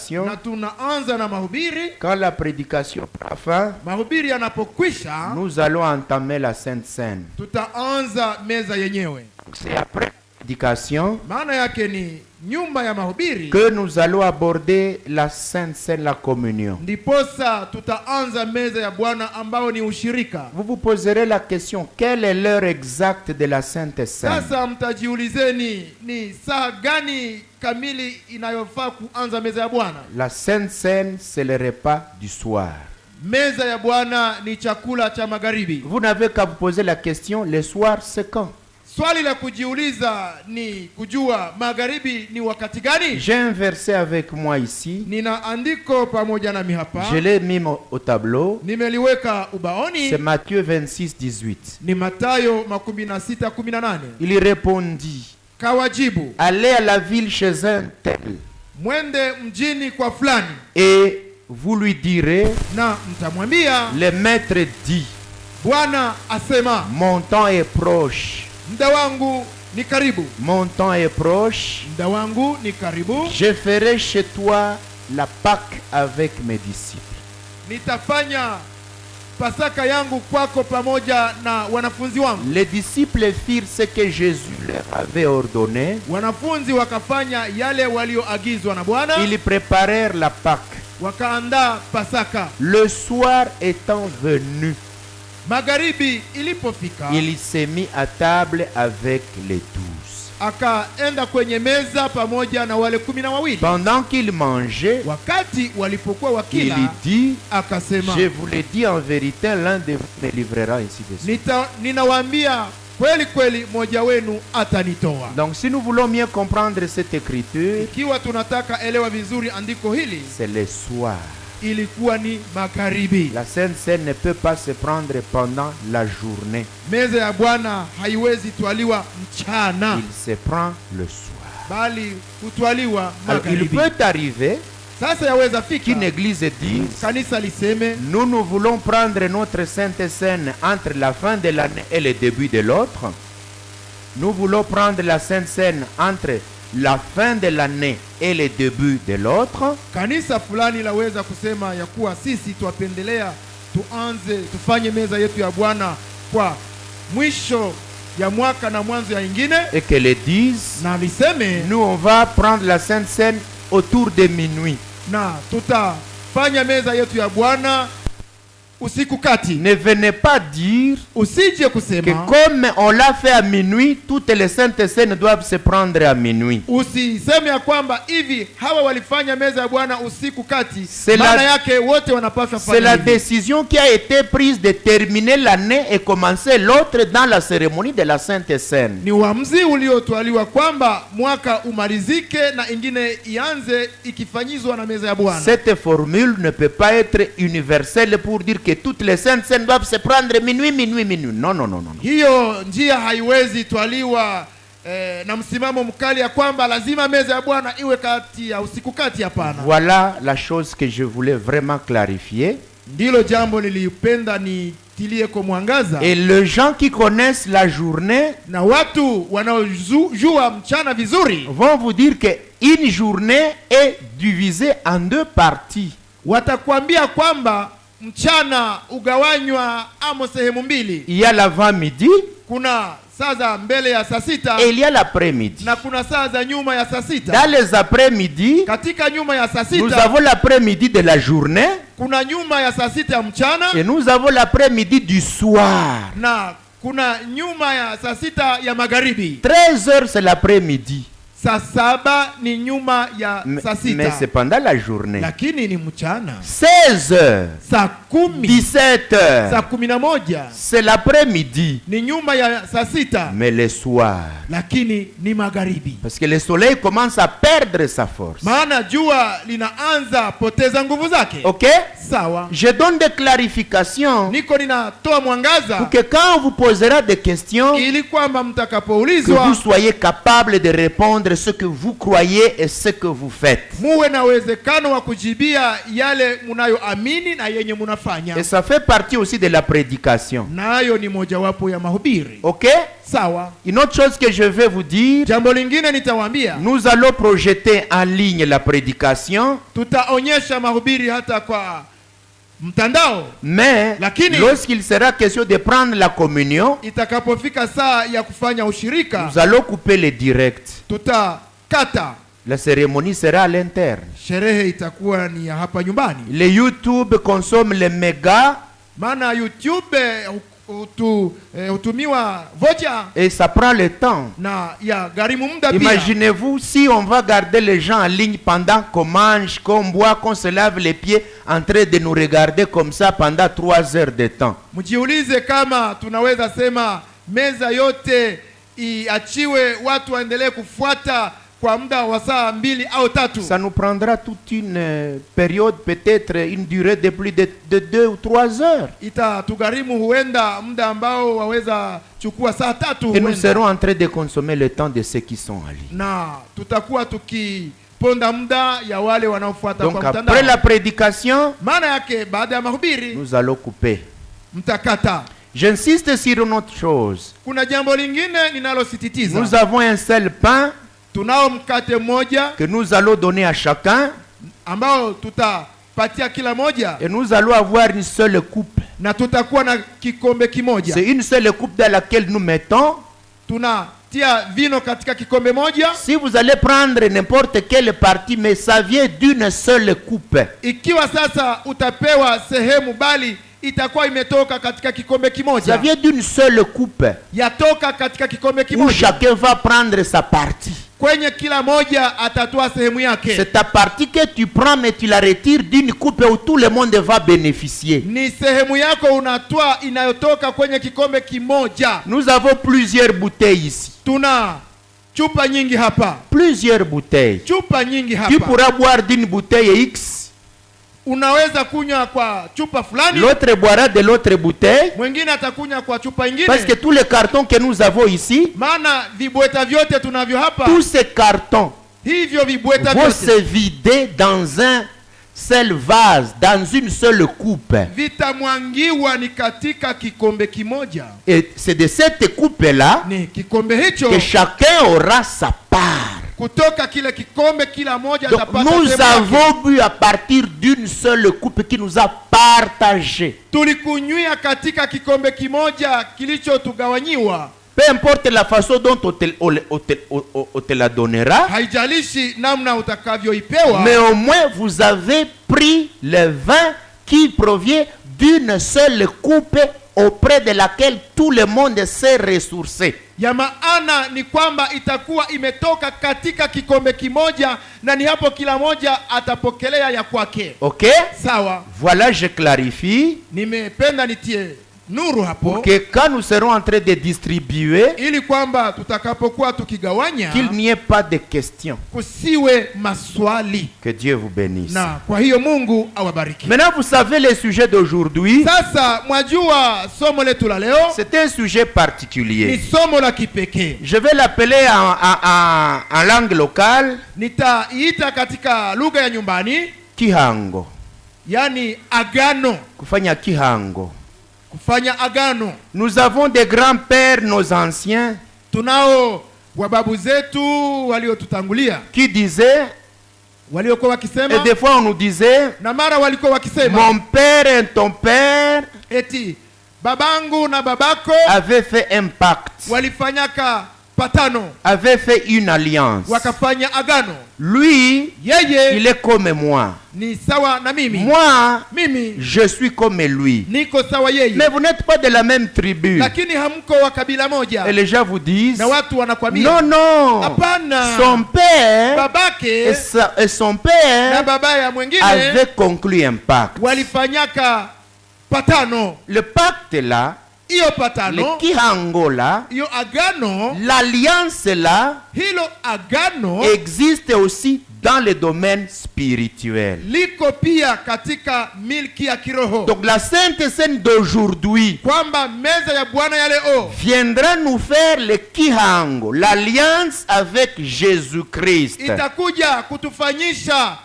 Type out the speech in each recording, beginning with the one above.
prédication, na tunaanza na mahubiri. quand la prédication prend fin, Mahubiri yanapokwisha, nous allons entamer la Sainte Seine. tutaanza meza yenyewe. C'est après la prédication Maana yake ni nyuma ya mahubiri que nous allons aborder la Sainte Seine, la communion. ndiposa tutaanza meza ya Bwana ambao ni ushirika. Vous vous poserez la question, quelle est l'heure exacte de la Sainte Seine? Sasa mtajiulizeni ni saa gani kamili inayofaa kuanza meza ya Bwana? La Sainte Seine, c'est le repas du soir. Meza ya Bwana ni chakula cha magharibi. Vous n'avez qu'à vous poser la question, le soir c'est quand? Swali la kujiuliza ni kujua magharibi ni wakati gani? J'ai un verset avec moi ici. Nina andiko pamoja nami hapa. Je l'ai mis au tableau. Nimeliweka ubaoni. C'est Matthieu 26, 18. Ni Mathayo 16:18. Il répondit, Kawajibu, allez à la ville chez un tel, mwende mjini kwa fulani, et vous lui direz, na mtamwambia, le maître dit, Bwana asema, mon temps est proche. muda wangu ni karibu. Mon temps est proche. Muda wangu ni karibu. Je ferai chez toi la Pâque avec mes disciples. Nitafanya Pasaka yangu kwako pamoja na wanafunzi wangu. Les disciples firent ce que Jésus leur avait ordonné. Wanafunzi wakafanya yale walioagizwa na Bwana. Ils préparèrent la Pâque. Wakaandaa Pasaka. Le soir étant venu, Magharibi ilipofika, il s'est mis à table avec les 12. akaenda kwenye meza pamoja na wale 12. Pendant qu'il mangeait, Wakati walipokuwa wakila, il dit, akasema, je vous le dis en vérité, l'un de vous me livrera, ainsi de suite. Ninawaambia kweli kweli, mmoja wenu atanitoa. Donc si nous voulons mieux comprendre cette écriture, Ikiwa tunataka elewa vizuri andiko hili, c'est le soir. ilikuwa ni magharibi. La Sainte Seine ne peut pas se prendre pendant la journée. Meza ya Bwana haiwezi twaliwa mchana, Il se prend le soir. bali kutwaliwa Alors, il magharibi. peut arriver Sasa yaweza fika qu'une église dise, kanisa liseme, nous voulons prendre notre Sainte Seine entre la fin de l'année et le début de l'autre. Nous voulons prendre la Sainte Seine entre la fin de l'année et le début de l'autre. kanisa fulani laweza kusema ya kuwa sisi twapendelea tufanye meza yetu ya Bwana kwa mwisho ya mwaka na mwanzo ya ingine, Et que les disent, na liseme, nous on va prendre la Sainte Seine autour de minuit. na tutafanya meza yetu ya Bwana usiku kati. Ne venez pas dire Usije que kusema, comme on l'a fait à minuit, toutes les saintes scènes doivent se prendre à minuit. usiseme ya kwamba hivi hawa walifanya meza ya Bwana usiku kati, C'est maana la- yake wote wanapaswa C'est fanya la hivi. décision qui a été prise de terminer l'année et commencer l'autre dans la cérémonie de la Sainte Seine. Ni uamuzi uliotwaliwa kwamba mwaka umalizike na ingine ianze ikifanyizwa na meza ya Bwana. Cette formule ne peut pas être universelle pour dire que toutes les saintes scènes doivent se prendre minuit, minuit, minuit. Non, non, non, non. Hiyo njia haiwezi twaliwa na msimamo mkali ya kwamba lazima meza ya Bwana iwe kati ya usiku kati. Hapana. Voilà la chose que je voulais vraiment clarifier. Ndilo jambo nilipenda nitilie kwa mwangaza. Et les gens qui connaissent la journée Na watu wanaojua mchana vizuri vont vous dire que une journée est divisée en deux parties. watakwambia kwamba mchana ugawanywa amo sehemu mbili. Il y a l'avant-midi Kuna saa za mbele ya saa sita et il y a l'après-midi. na kuna saa za nyuma ya saa sita. Dans les après-midi, Katika nyuma ya saa nous sita avons l'après-midi de la journée kuna nyuma ya saa sita ya mchana et nous avons l'après-midi du soir. na kuna nyuma ya saa sita ya magharibi. 13 heures, c'est l'après-midi. Saa saba ni nyuma ya saa Mais c'est sita, pendant la journée. lakini ni mchana. 16 heures, Saa 10, 17 heures, saa 11 c'est l'après-midi. ni nyuma ya saa sita, Mais le soir, lakini ni magharibi. parce que le soleil commence à perdre sa force. Maana jua linaanza poteza nguvu zake. Ok? Sawa, Je donne des clarifications niko ninatoa mwangaza pour que quand on vous posera des questions, ili kwamba que vous mtakapoulizwa soyez capable de répondre ce que vous croyez et ce que vous faites. muwe na uwezekano wa kujibia yale munayoamini na yenye munafanya. tunafanya, Et ça fait partie aussi de la prédication. nayo ni mojawapo ya mahubiri. Ok? Sawa. Une autre chose que je vais vous dire, Jambo lingine nitawaambia, nous allons projeter en ligne la prédication, tutaonyesha mahubiri hata kwa mtandao, mais Lakini- lorsqu'il sera question de prendre la communion, itakapofika saa ya kufanya ushirika nous allons couper les directs. tutakata. La cérémonie sera à l'interne. Sherehe itakuwa ni ya hapa nyumbani, Les YouTube consomment les mégas maana YouTube hutumiwa vocha et ça prend le temps. na ya gharimu muda pia. Imaginez-vous si on va garder les gens en ligne pendant qu'on mange, qu'on boit, qu'on se lave les pieds, en train de nous regarder comme ça pendant 3 heures de temps. Mjiulize kama tunaweza sema meza yote iachiwe watu waendelee kufuata kwa muda wa saa 2 au 3. Ça nous prendra toute une période, peut-être une durée de plus de 2 ou 3 heures. Itatugharimu huenda muda ambao waweza chukua saa 3 Et nous huenda. serons en train de consommer le temps de ceux qui sont en ligne. Na tutakuwa tukiponda muda ya wale wanaofuata Donc kwa après mtandao. la prédication, Maana yake baada ya mahubiri nous allons couper. mtakata. J'insiste sur une autre chose. Kuna jambo lingine ninalosisitiza. Nous avons un seul pain Tunao mkate mmoja que nous allons donner à chacun ambao tutapatia kila moja, et nous allons avoir une seule coupe. na tutakuwa na kikombe kimoja. C'est une seule coupe dans laquelle nous mettons. Tunatia vino katika kikombe moja. Si vous allez prendre n'importe quelle partie, mais ça vient d'une seule coupe. Ikiwa sasa utapewa sehemu, bali itakuwa imetoka katika kikombe Ça kimoja, vient d'une seule coupe yatoka katika kikombe où kimoja. chacun va prendre sa partie. Kwenye kila moja atatoa sehemu yake. C'est ta partie que tu prends, mais tu la retires d'une coupe où tout le monde va bénéficier. Ni sehemu yako unatoa inayotoka kwenye kikombe kimoja. Nous avons plusieurs bouteilles ici. Tuna chupa nyingi hapa, Plusieurs bouteilles. chupa nyingi Tu hapa. pourras boire d'une bouteille X, Unaweza kunywa kwa chupa fulani, l'autre boira de l'autre bouteille. mwingine atakunywa kwa chupa ingine. Parce que tous les cartons que nous avons ici, Maana vibweta vyote tunavyo hapa, tous ces cartons hivyo vibweta vont vyote se vider dans un seul vase, dans une seule coupe. vitamwangiwa ni katika kikombe kimoja. Et c'est de cette coupe-là Ni kikombe hicho, que chacun aura sa part. kutoka kile kikombe kila moja Donc atapata nous sehemu yake. avons bu à partir d'une seule coupe qui nous a partagé. Tulikunywia katika kikombe kimoja kilichotugawanyiwa. Peu importe la façon dont on te la donnera, Haijalishi namna utakavyoipewa, mais au moins vous avez pris le vin qui provient d'une seule coupe auprès de laquelle tout le monde s'est ressourcé. ya maana ni kwamba itakuwa imetoka katika kikombe kimoja, na ni hapo kila moja atapokelea ya kwake. Ok? Sawa, Voilà, je clarifie. nimependa nitie nuru hapo, Pour que quand nous serons en train de distribuer, ili kwamba tutakapokuwa tukigawanya qu'il n'y ait pas de questions. kusiwe maswali. Que Dieu vous bénisse. Na kwa hiyo Mungu awabariki. Maintenant, vous savez le sujet d'aujourd'hui. Sasa mwajua somo letu la leo C'est un sujet ni particulier. somo la kipekee. Je vais l'appeler en langue locale Nitaiita katika lugha ya nyumbani, Kihango. yani agano, Kufanya Kihango. kufanya agano. Nous avons des grands-pères, nos anciens, Tunao wababu zetu waliotutangulia qui disaient, waliokuwa et wakisema, des fois on nous disait, na mara walikuwa wakisema mon père et ton père eti babangu na babako avaient fait un pacte, walifanyaka patano, avaient fait une alliance. wakafanya agano. Lui, Yeye il est comme moi. ni sawa na mimi, Moi, mimi je suis comme lui. niko sawa yeye, Mais vous n'êtes pas de la même tribu. lakini hamko wa kabila moja. Et les gens vous disent, Na watu wanakwambia non, non, hapana, son père babake et son na père baba ya mwingine avaient conclu un pacte. walifanyaka patano. Le pacte là, Hiyo le patano, Kihango là, hiyo agano, l'alliance là hilo agano existe aussi dans le domaine spirituel. liko pia katika milki ya kiroho. Donc la Sainte Seine d'aujourd'hui Kwamba meza ya Bwana ya leo viendra nous faire le Kihango, l'alliance avec Jésus-Christ. itakuja kutufanyisha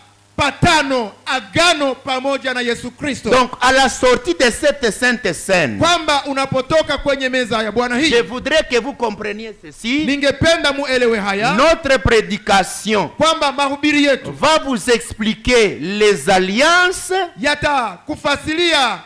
patano, agano pamoja na Yesu Kristo. Donc à la sortie de cette sainte scène, Kwamba unapotoka kwenye meza ya Bwana hii, je voudrais que vous compreniez ceci. ningependa muelewe haya, Notre prédication kwamba mahubiri yetu va vous expliquer les alliances yatakufasilia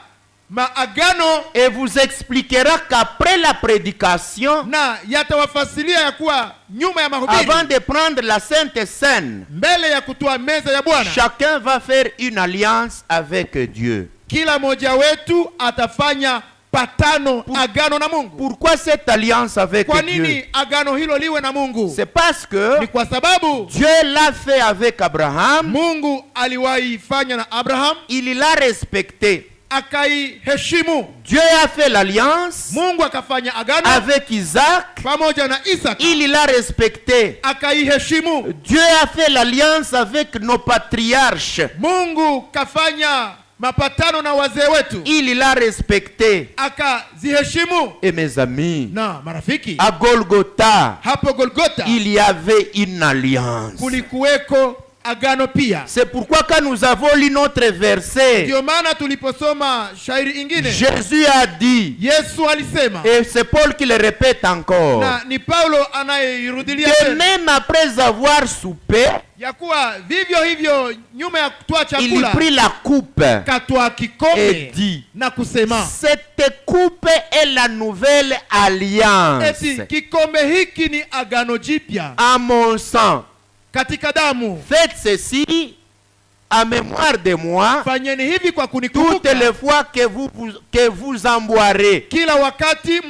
maagano, et vous expliquera qu'après la prédication, na yatawafasilia ya kuwa nyuma ya mahubiri, avant de prendre la sainte scène, mbele ya kutoa meza ya Bwana, chacun va faire une alliance avec Dieu. kila mmoja wetu atafanya patano, agano na Mungu. Pourquoi cette alliance avec Kwa Dieu? nini agano hilo liwe na Mungu? C'est parce que Ni kwa sababu Dieu l'a fait avec Abraham, Mungu aliwahi fanya na Abraham, il l'a respecté. akaiheshimu. Dieu a fait l'alliance Mungu akafanya agano avec Isaac, pamoja na Isaka, il l'a respecté. akaiheshimu. Dieu a fait l'alliance avec nos patriarches, Mungu kafanya mapatano na wazee wetu, il l'a respecté. akaziheshimu. Et mes amis, Na marafiki, à Golgotha, hapo Golgotha il y avait une alliance. kulikuweko agano pia. C'est pourquoi quand nous avons lu notre verset, Ndio maana tuliposoma shairi ingine, Jésus a dit, Yesu alisema, et c'est Paul qui le répète encore, na ni Paulo anayeirudilia que tena, même après avoir soupé, ya kuwa vivyo hivyo nyuma ya kutoa il chakula prit la coupe katwa et kikombe dit, na kusema, cette coupe est la nouvelle alliance eti kikombe hiki ni agano jipya à mon sang. katika damu. Faites ceci à mémoire de moi Fanyeni hivi kwa toutes kunikumbuka les fois que vous en boirez. kila wakati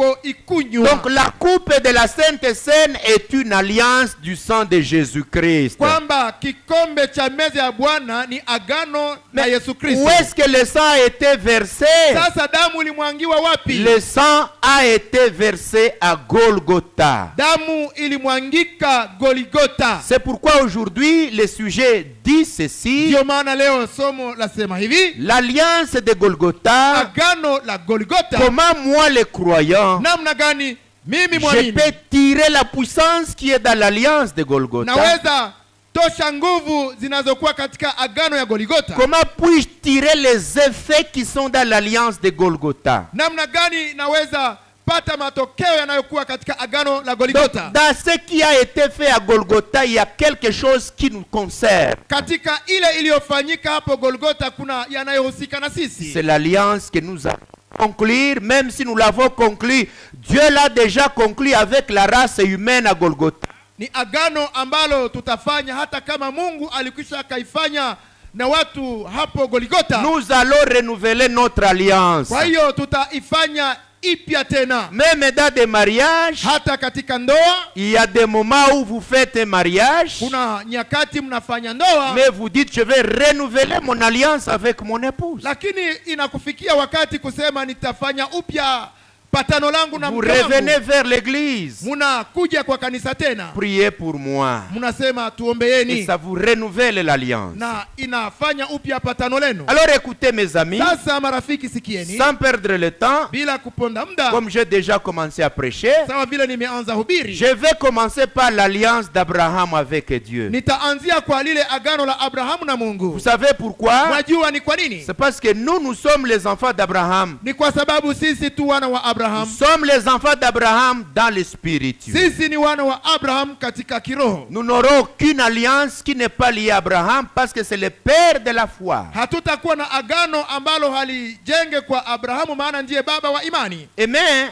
mtakapoikunywa. Donc la coupe de la Sainte Seine est une alliance du sang de Jésus-Christ. Kwamba kikombe cha meza ya Bwana ni agano na Yesu Kristo. Où est-ce que le sang a été versé? Sasa damu ilimwangiwa wapi? Le sang a été versé à Golgotha. Damu ilimwangika Goligota. C'est pourquoi aujourd'hui le sujet dit ceci. Ndio maana leo somo lasema hivi, L'alliance de Golgotha. agano la Goligota. Comment moi le croyant, Namna gani mimi je mwamini peux tirer la puissance qui est dans l'alliance de Golgotha? naweza tosha nguvu zinazokuwa katika agano ya Goligota? Comment puis-je tirer les effets qui sont dans l'alliance de Golgotha? Namna gani naweza pata matokeo yanayokuwa katika agano la Goligota? Dans ce qui a été fait à Golgotha, il y a quelque chose qui nous concerne. Katika ile iliyofanyika hapo Golgota kuna yanayohusika na sisi. C'est l'alliance que nous avons conclure, même si nous l'avons conclu. Dieu l'a déjà conclu avec la race humaine à Golgotha. Ni agano ambalo tutafanya hata kama Mungu alikwisha kaifanya na watu hapo Goligota. Nous allons renouveler notre alliance. Kwa hiyo tutaifanya ipya tena. Même dans des mariages, Hata katika ndoa, il y a des moments où vous faites un mariage, kuna nyakati mnafanya ndoa, mais vous dites je vais renouveler mon alliance avec mon épouse. lakini inakufikia wakati kusema nitafanya upya patano langu na Vous mke wangu. revenez vers l'église. Munakuja kwa kanisa tena. Priez pour moi. Munasema Et tuombeeni. ça vous renouvelle l'alliance. Na inafanya upya patano lenu. Alors écoutez mes amis, Sasa marafiki sikieni, sans perdre le temps, bila kuponda muda, comme j'ai déjà commencé à prêcher, sawa vile nimeanza hubiri, je vais commencer par l'alliance d'Abraham avec Dieu. nitaanzia kwa lile agano la Abrahamu na Mungu. Vous savez pourquoi? Mwajua ni kwa nini? C'est parce que nous sommes les enfants d'Abraham. Ni kwa sababu sisi tu wana wa Abraham. Nous sommes les enfants d'Abraham dans le spirituel. Sisi ni wana wa Abraham katika kiroho. Nous n'aurons aucune alliance qui n'est pas liée à Abraham parce que c'est le père de la foi. Hatutakuwa na agano ambalo halijenge kwa Abrahamu, maana ndiye baba wa imani. Amen.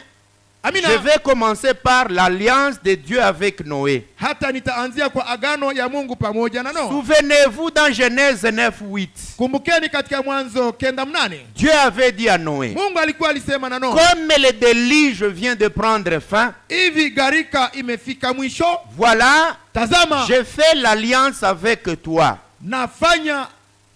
Amina. Je vais commencer par l'alliance de Dieu avec Noé. Hata nitaanzia kwa agano ya Mungu pamoja na Noa. Souvenez-vous dans Genèse 9:8. Kumbukeni katika Mwanzo 9:8. Dieu avait dit à Noé, Mungu alikuwa alisema na Noa, comme le déluge vient de prendre fin, hivi gharika imefika mwisho, voilà, tazama je fais l'alliance avec toi. nafanya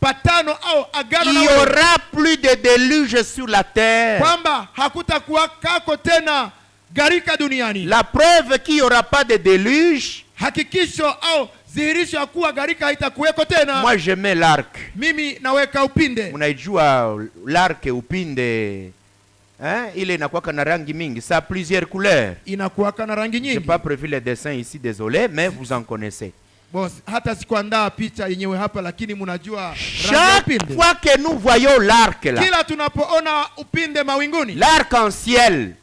patano au agano Il na n'y wewe, aura plus de déluge sur la terre. kwamba hakutakuwa kako tena gharika duniani. La preuve qu'il n'y aura pas de déluge, Hakikisho au dhihirisho ya kuwa gharika haitakuweko tena. moi je mets l'arc. Mimi naweka upinde. Unaijua l'arc upinde, hein? Il inakuwa na rangi mingi, ça a plusieurs couleurs. Inakuwaka na rangi Je n'ai nyingi. pas prévu les dessins ici, désolé, mais vous en connaissez. Boss, hata sikuandaa picha yenyewe hapa, lakini mnajua rangi ya Chaque upinde. fois que nous voyons l'arc là, Kila tunapoona upinde mawinguni, l'arc-en-ciel,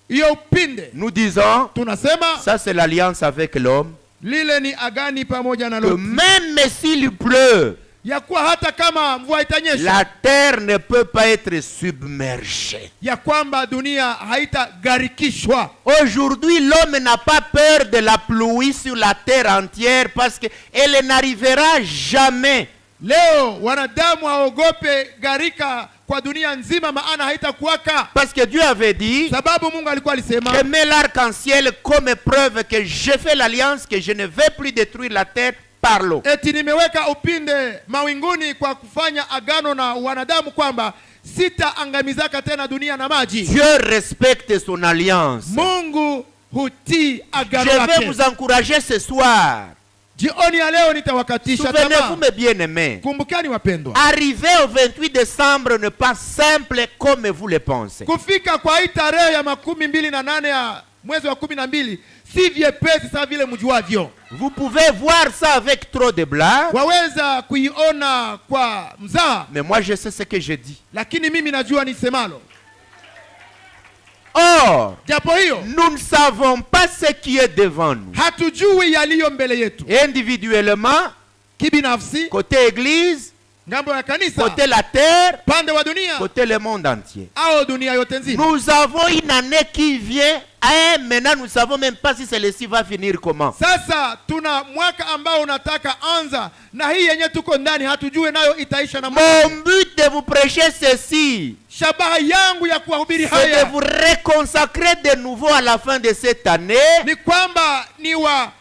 hiyo upinde nous disons, tunasema ça c'est l'alliance avec l'homme, lile ni agani pamoja na que Lot. même s'il pleut, Ya kuwa hata kama mvua itanyesha, la terre ne peut pas être submergée. ya kwamba dunia haitagarikishwa. Aujourd'hui, l'homme n'a pas peur de la pluie sur la terre entière parce qu'elle n'arrivera jamais. Leo wanadamu haogope garika kwa dunia nzima, maana haitakuwaka. Parce que Dieu avait dit, Sababu Mungu alikuwa alisema, je mets l'arc-en-ciel comme preuve que je fais l'alliance, que je ne vais plus détruire la terre par l'eau. eti nimeweka upinde mawinguni kwa kufanya agano na wanadamu kwamba sitaangamizaka tena dunia na maji. Dieu respecte son alliance. Mungu hutii agano Je vais lake. vous encourager ce soir. Jioni ya leo nitawakatisha Souvenez-vous, tamaa. mes bien-aimés, Kumbukani wapendwa, arriver au 28 décembre n'est pas simple comme vous le pensez. kufika kwa hii tarehe ya 28 ya mwezi wa 12 si vyepesi sawa vile mjuavyo. Vous pouvez voir ça avec trop de blagues, Waweza kuiona kwa mzaha, mais moi je sais ce que je dis. lakini mimi najua nisemalo. Or, Japo hiyo nous ne savons pas ce qui est devant nous. hatujui yaliyo mbele yetu. Individuellement, Kibinafsi, côté église, ngambo ya kanisa, côté la terre, pande wa dunia côté le monde entier. au dunia yote nzima. Nous avons une année qui vient. Et maintenant, nous ne savons même pas si celle-ci va finir comment. Sasa tuna mwaka ambao unataka anza, na hii yenye tuko ndani hatujue nayo itaisha na mwaka. Mon but de vous prêcher ceci, Shabaha yangu ya kuwahubiri c'est de haya vous reconsacrer de nouveau à la fin de cette année, ni kwamba niwatie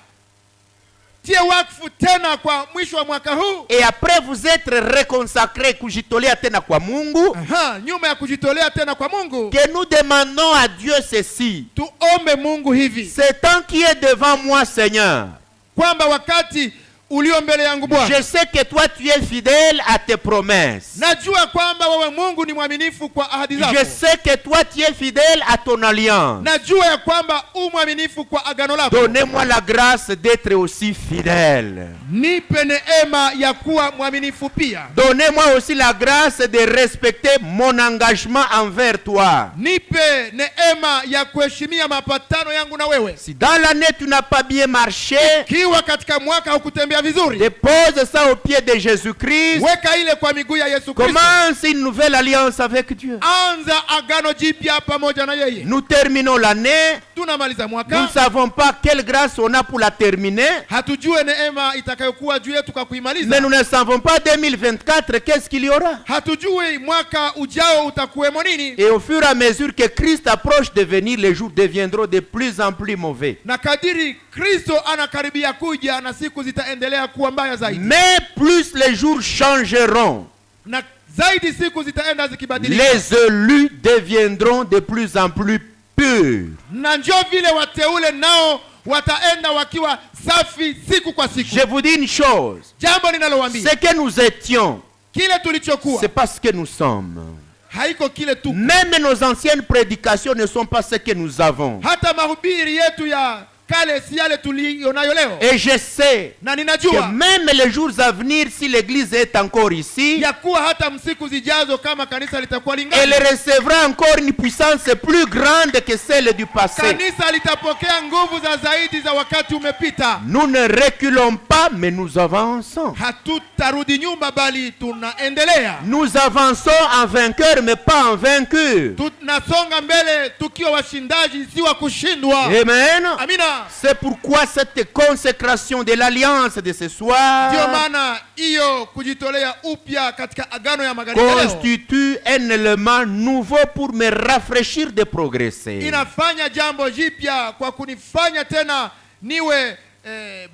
wakfu tena kwa mwisho wa mwaka huu. et après vous être reconsacré kujitolea tena kwa Mungu, Aha, nyuma ya kujitolea tena kwa Mungu, que nous demandons à Dieu ceci. tuombe Mungu hivi Ce temps qui est devant moi, Seigneur, kwamba wakati ulio mbele yangu Bwana, je sais que toi tu es fidèle à tes promesses. najua kwamba wewe Mungu ni mwaminifu kwa ahadi zako. Je sais que toi tu es fidèle à ton alliance. Najua ya kwamba mwaminifu kwa agano lako. Donnez-moi la grâce d'être aussi fidèle. Nipe neema ya kuwa mwaminifu pia. Donnez-moi aussi la grâce de respecter mon engagement envers toi. Nipe neema ya kuheshimia mapatano yangu na wewe. Si dans l'année tu n'as pas bien marché, Kiwa katika mwaka hukutembea vizuri, dépose ça au pied de Jésus-Christ. weka ile kwa miguu ya Yesu Kristo. Commence une nouvelle alliance avec Dieu. Anza agano jipya pamoja na yeye. Nous terminons l'année. Tunamaliza Nous ne mwaka, savons pas quelle grâce on a pour la terminer. hatujue neema itakayokuwa juu yetu kwa Mais kuimaliza. nous ne savons pas 2024 qu'est-ce qu'il y aura. Hatujui mwaka ujao utakuwemo nini. Et au fur et à mesure que Christ approche de venir, les jours deviendront de plus en plus mauvais. Na kadiri Kristo anakaribia kuja na siku zitaendelea kuwa mbaya zaidi. Mais plus les jours changeront, Na zaidi siku zitaenda zikibadilika. les élus deviendront de plus en plus purs. Na njo vile wateule nao wataenda wakiwa safi siku kwa siku. Je vous dis une chose, Jambo ninalowaambia, ce que nous étions, kile tulichokuwa c'est pas ce que nous sommes. haiko kile tu. Même nos anciennes prédications ne sont pas ce que nous avons. Hata mahubiri yetu ya kale si yale tulionayo leo. Et je sais Na que ninajua même les jours à venir, si l'église est encore ici, ya kuwa hata msiku zijazo kama kanisa litakuwa elle lingani, recevra encore une puissance plus grande que celle du passé. kanisa litapokea nguvu za zaidi za wakati umepita. Nous ne reculons pas, mais nous avançons. Hatutarudi nyuma bali tunaendelea. Nous avançons en vainqueur, mais pas en vaincu. Tunasonga mbele tukiwa washindaji, si wa kushindwa. Amen. Amina. C'est pourquoi cette consécration de l'alliance de ce soir Ndio maana hiyo kujitolea upya katika agano ya magharibi leo constitue un élément nouveau pour me rafraîchir de progresser. inafanya jambo jipya kwa kunifanya tena niwe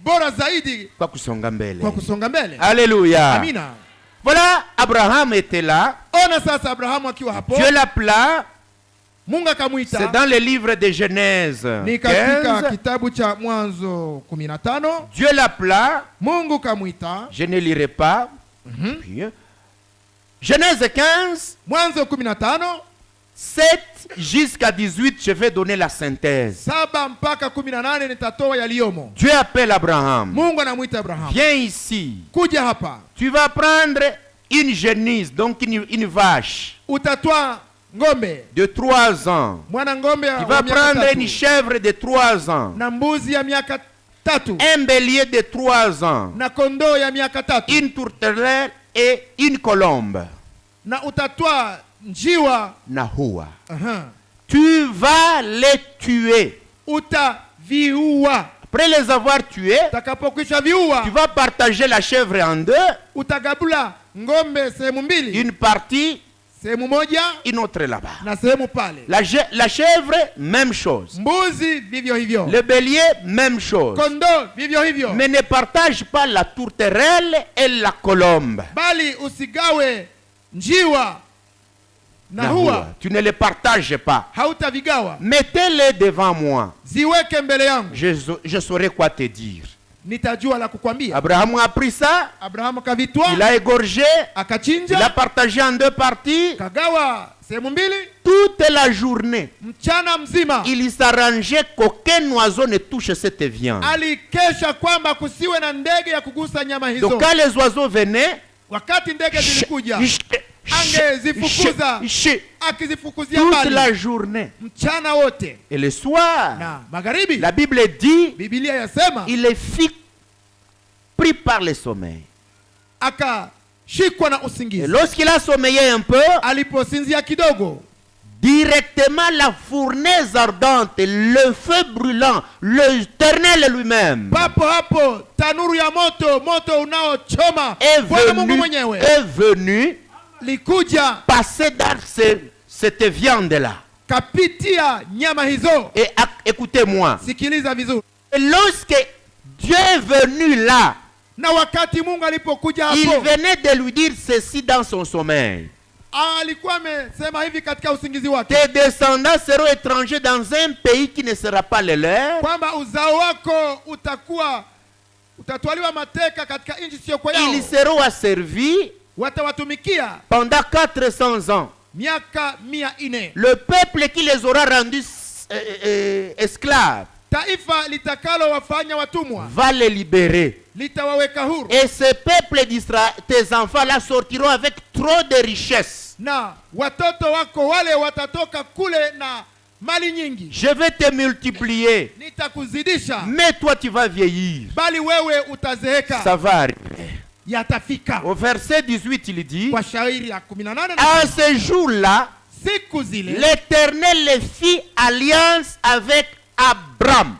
bora zaidi Kwa kusonga mbele. kwa kusonga mbele. Alléluia. Amina. Voilà, Abraham était là. Ona sasa Abrahamu akiwa hapo, Dieu l'appela. Mungu C'est akamwita. dans le livre de Genèse Ni katika 15. kitabu cha Mwanzo 15. Dieu l'appela. Mungu kamwita. Je ne lirai pas. Puis, Genèse 15. Mwanzo 15, 7 jusqu'à 18, je vais donner la synthèse. 7 mpaka 18 nitatoa yaliyomo. Dieu appelle Abraham. Mungu anamuita Abraham. Viens ici. Kuja hapa. Tu vas prendre une génisse, donc une vache Utatwaa ngombe de 3 ans. mwana ngombe Tu vas prendre une chèvre de 3 ans. na mbuzi ya miaka 3, Un bélier de 3 ans. na kondoo ya miaka 3, Une tourterelle et une colombe. na utatwaa njiwa. Nahua. Aha. Tu vas les tuer. Utaviua. Après les avoir tués, Utakapokwisha viua, tu vas partager la chèvre en 2. utagabula ngombe sehemu mbili, Une partie, sehemu moja une autre là-bas. na sehemu pale. La chèvre, même chose. Mbuzi vivyo hivyo, Le bélier, même chose. kondoo vivyo hivyo. Mais ne partage pas la tourterelle et la colombe. Bali usigawe njiwa na hua, Tu ne les partages pas. hautavigawa. Mettez-les devant moi. Ziweke mbele yangu, Je saurai quoi te dire. nitajua la kukwambia. Abraham a pris ça, Abrahamu kavitwa, il a égorgé, il a akachinja, partagé en 2 parties. kagawa sehemu mbili. Toute la journée, Mchana mzima il s'arrangeait qu'aucun oiseau ne touche cette viande. alikesha kwamba kusiwe na ndege ya kugusa nyama hizo. Donc quand les oiseaux venaient, Wakati ndege zilikuja, toute angezifukuza, akizifukuzia la mbali journée. mchana wote Et le soir, na magharibi. la Bible dit, Biblia yasema il est pris par le sommeil. akashikwa na Et usingizi. lorsqu'il a sommeillé un peu, Aliposinzia kidogo, directement la fournaise ardente, le feu brûlant, l'Éternel lui-même papo hapo tanuru ya moto unaochoma, est Bwana Mungu mwenyewe venu likuja, passer dans cette viande-là. kapitia nyama hizo. Et écoutez-moi, Sikiliza vizuri. et lorsque Dieu est venu là, Na wakati Mungu alipokuja il hapo, venait de lui dire ceci dans son sommeil. alikuwa amesema hivi katika usingizi wake, Tes descendants seront étrangers dans un pays qui ne sera pas le leur. kwamba uzao wako utatwaliwa mateka katika nchi isiyokuwa yao. Ils seront asservis Watawatumikia pendant 400 ans. miaka 400. Le peuple qui les aura rendus esclaves Taifa litakalo wafanya watumwa va les libérer. litawaweka huru, Et ce peuple d'Israël, tes enfants-là sortiront avec trop de richesses. na watoto wako wale watatoka kule na mali nyingi. Je vais te multiplier. Nitakuzidisha, Mais toi, tu vas vieillir. bali wewe utazeeka. Ça va arriver. Yatafika. Au verset 18, il dit, Kwa shairi ya 18 à ce jour-là, siku zile l'Éternel fit alliance avec Abraham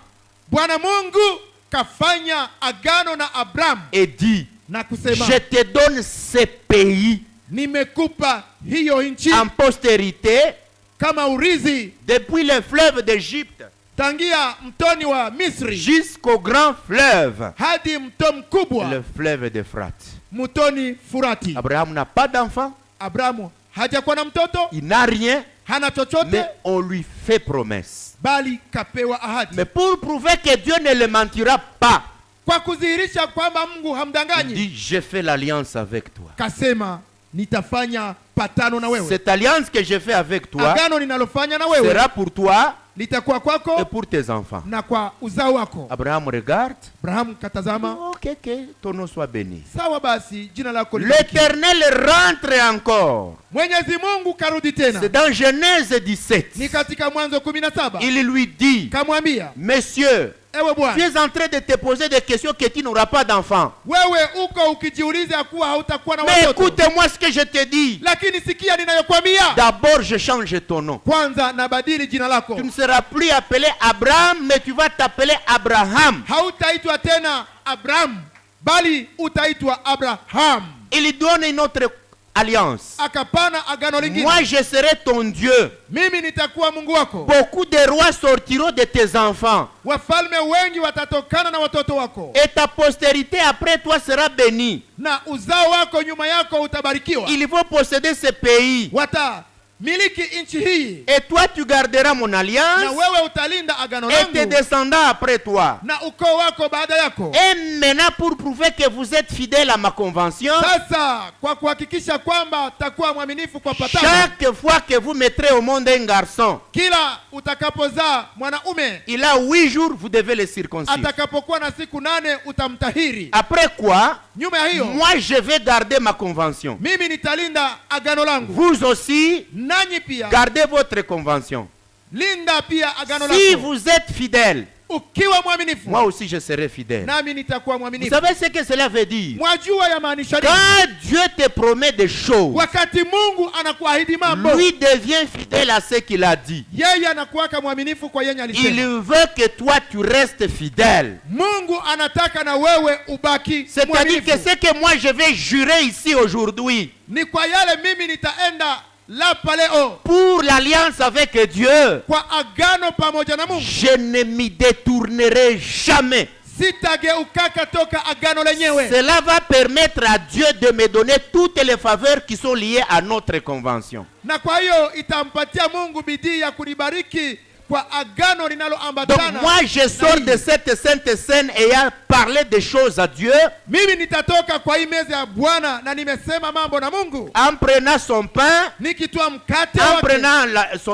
Bwana Mungu kafanya agano na Abraham et dit, na kusema, je te donne ce pays nimekupa hiyo nchi en postérité kama urithi, depuis le fleuve d'Égypte tangia mtoni wa Misri jusqu'au grand fleuve, hadi mto mkubwa, le fleuve d'Euphrate. mtoni Furati. Abraham n'a pas d'enfant, Abrahamu hajakuwa na mtoto, il n'a rien, hana chochote, mais on lui fait promesse. bali kapewa ahadi. Mais pour prouver que Dieu ne le mentira pas, Kwa kudhihirisha kwamba Mungu il hamdanganyi, dit, je fais l'alliance avec toi. kasema nitafanya patano na wewe. Cette alliance que je fais avec toi Agano ninalofanya na wewe sera pour toi litakuwa et kwako pour tes enfants. na kwa uzao wako. Abraham regarde. Abrahamu katazama, Ok, ton nom soit béni. sawa basi, jina lako libarikiwe. L'Éternel rentre encore. Mwenyezi Mungu karudi tena. C'est dans Genèse 17. Ni katika Mwanzo 17. Il lui dit, Kamwambia, monsieur, ewe tu bwana, es en train de te poser des questions que tu n'auras pas d'enfant. wewe uko ukijiuliza ya kuwa hautakuwa na Mais watoto. écoute-moi ce que je te dis. Lakini sikia ninayokwambia. D'abord, je change ton nom. Kwanza nabadili jina lako. Tu ne seras plus appelé Abraham, mais tu vas t'appeler Abraham. Hautaitwa tena Abraham, bali utaitwa Abraham. Il lui donne une autre alliance. Akapana agano lingine. Moi, je serai ton Dieu. Mimi nitakuwa Mungu wako. Beaucoup de rois sortiront de tes enfants. Wafalme wengi watatokana na watoto wako. Et ta postérité après toi sera bénie. Na uzao wako nyuma yako utabarikiwa. Ils vont posséder ce pays. miliki nchi hii, Et toi, tu garderas mon na alliance wewe utalinda agano et tes langu descendants après toi. na ukoo wako baada yako. Et maintenant, pour prouver que vous êtes fidèles à ma convention, Sasa kwa kuhakikisha kwamba takuwa mwaminifu kwa patano, chaque fois que vous mettrez au monde un garçon, kila utakapozaa mwanaume, il a 8 jours, vous devez le circoncire. atakapokuwa na siku 8 utamtahiri. Après quoi, Nyuma ya hiyo, moi je vais garder ma convention. mimi nitalinda agano langu, Vous aussi, nanyi pia gardez votre convention. linda pia agano Si lako. vous êtes fidèles, Ukiwa mwaminifu, moi aussi je serai fidèle. nami nitakuwa Vous mwaminifu. savez ce que cela veut dire? Mwajua yamaanisha nini? Quand Dieu te promet des choses, Wakati Mungu anakuahidi mambo, lui devient fidèle à ce qu'il a dit. yeye anakuwaka mwaminifu kwa yenye Il alisema. veut que toi tu restes fidèle. Mungu anataka na wewe ubaki C'est-à-dire que mwaminifu. ce que moi je vais jurer ici aujourd'hui Ni kwa yale mimi nitaenda lapa leo pour l'alliance avec Dieu, kwa agano pamoja na Mungu, je ne m'y détournerai jamais. sitageukaka toka agano lenyewe. Cela va permettre à Dieu de me donner toutes les faveurs qui sont liées à notre convention. Na kwa hiyo itampatia Mungu bidii ya kunibariki kwa agano Donc linaloambatana. moi je sors de cette sainte scène ayant parlé des choses à Dieu, Mimi nitatoka kwa hii meza ya Bwana na nimesema mambo na Mungu, en prenant son pain, nikitoa mkate en wake, prenant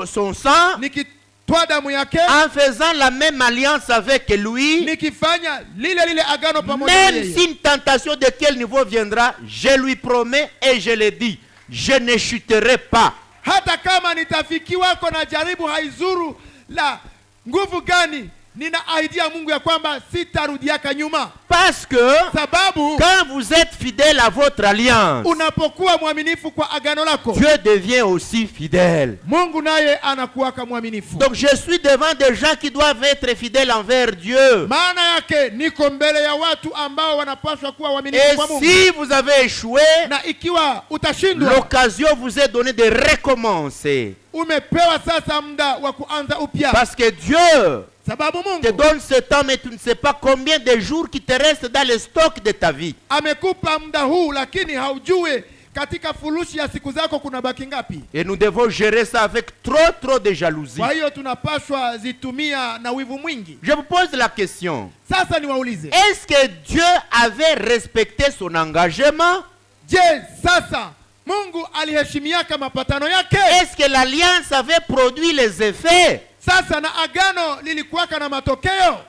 son sang, nikitoa damu yake, en faisant la même alliance avec lui. nikifanya lile agano pamoja na Même yeye. si une tentation de quel niveau viendra, je lui promets et je le dis, je ne chuterai pas. Hata kama nitafikiwako na jaribu haizuru la nguvu gani, ninaahidia Mungu ya kwamba sitarudiaka nyuma. Parce que Sababu quand vous êtes fidèle à votre alliance, unapokuwa mwaminifu kwa agano lako, Dieu devient aussi fidèle. Mungu naye anakuwaka mwaminifu. Donc je suis devant des gens qui doivent être fidèles envers Dieu. Maana yake niko mbele ya watu ambao wanapaswa kuwa waaminifu Et kwa Mungu. si vous avez échoué, Na ikiwa utashindwa, l'occasion vous est donnée de recommencer. umepewa sasa muda wa kuanza upya. Parce que Dieu Sababu te Mungu donne ce temps, mais tu ne sais pas combien de jours qui te restent dans le stock de ta vie. amekupa muda huu, lakini haujui katika furushi ya siku zako kuna baki ngapi. Et nous devons gérer ça avec trop de jalousie. Kwa hiyo tunapaswa zitumia na wivu mwingi. Je vous pose la question. Sasa niwaulize, Est-ce que Dieu avait respecté son engagement? je, sasa Mungu aliheshimiaka mapatano yake? Est-ce que l'alliance avait produit les effets? Sasa na agano lilikuwaka na matokeo?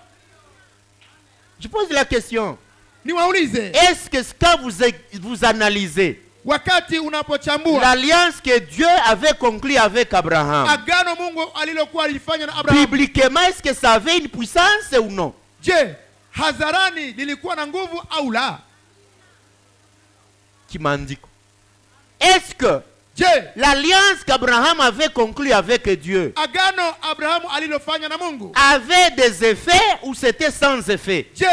Je pose la question. Niwaulize, Est-ce que quand vous analysez wakati unapochambua l'alliance que Dieu avait conclue avec Abraham, agano Mungu alilokuwa alifanya na Abraham, bibliquement, est-ce que ça avait une puissance ou non? je, hadharani lilikuwa na nguvu au la? Qui m'en dit quoi? Est-ce que Je, l'alliance qu'Abraham avait conclue avec Dieu agano Abrahamu alilofanya na Mungu, avait des effets ou c'était sans effet? je,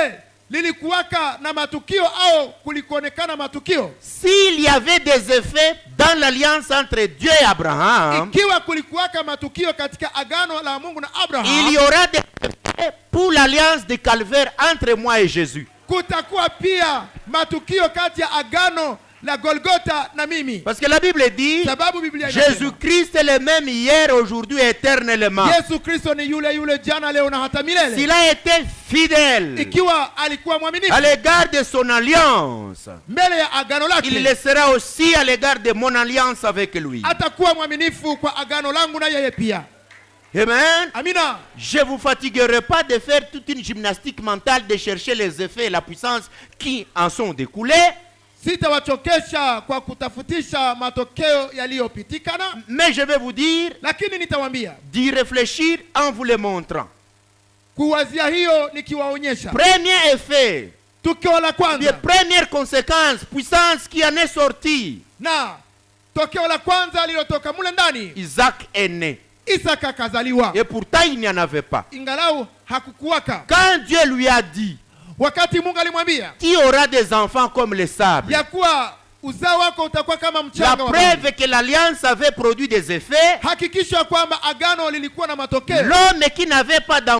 lilikuwaka na matukio au kulikuonekana matukio? S'il y avait des effets dans l'alliance entre Dieu et Abraham, Ikiwa kulikuwaka matukio katika agano la Mungu na il Abraham, y aura des effets pour l'alliance de Calvaire entre moi et Jésus. kutakuwa pia matukio kati ya agano la Golgotha na mimi. Parce que la Bible dit, Sababu Biblia inasema, Jésus-Christ est le même hier, aujourd'hui, éternellement. Yesu Kristo ni yule jana leo na hata milele. S'il a été fidèle Ikiwa alikuwa mwaminifu à l'égard de son alliance, mbele ya agano il lake, le sera aussi à l'égard de mon alliance avec lui. atakuwa mwaminifu kwa agano langu na yeye pia. Amen. Amina. Je ne vous fatiguerai pas de faire toute une gymnastique mentale, de chercher les effets et la puissance qui en sont découlés. Sitawachokesha kwa kutafutisha matokeo yaliyopitikana, Mais je vais vous dire, lakini nitawaambia d'y réfléchir en vous le montrant. kuwazia hiyo nikiwaonyesha. Premier effet, Tukio la les kwanza premières conséquences, puissance qui en est sortie. na tokeo la kwanza lilotoka mule ndani, Isaac est né. Isaka akazaliwa, Et pourtant, il n'y en avait pas. ingalau hakukuwaka. Quand Dieu lui a dit, Wakati Mungu alimwambia tu auras des enfants comme le sable, ya kuwa uzao wako utakuwa kama la mchanga wa bahari, preuve que l'alliance avait produit des effets, hakikisha kwamba agano lilikuwa na matokeo. l'homme qui n'avait pas d'enfants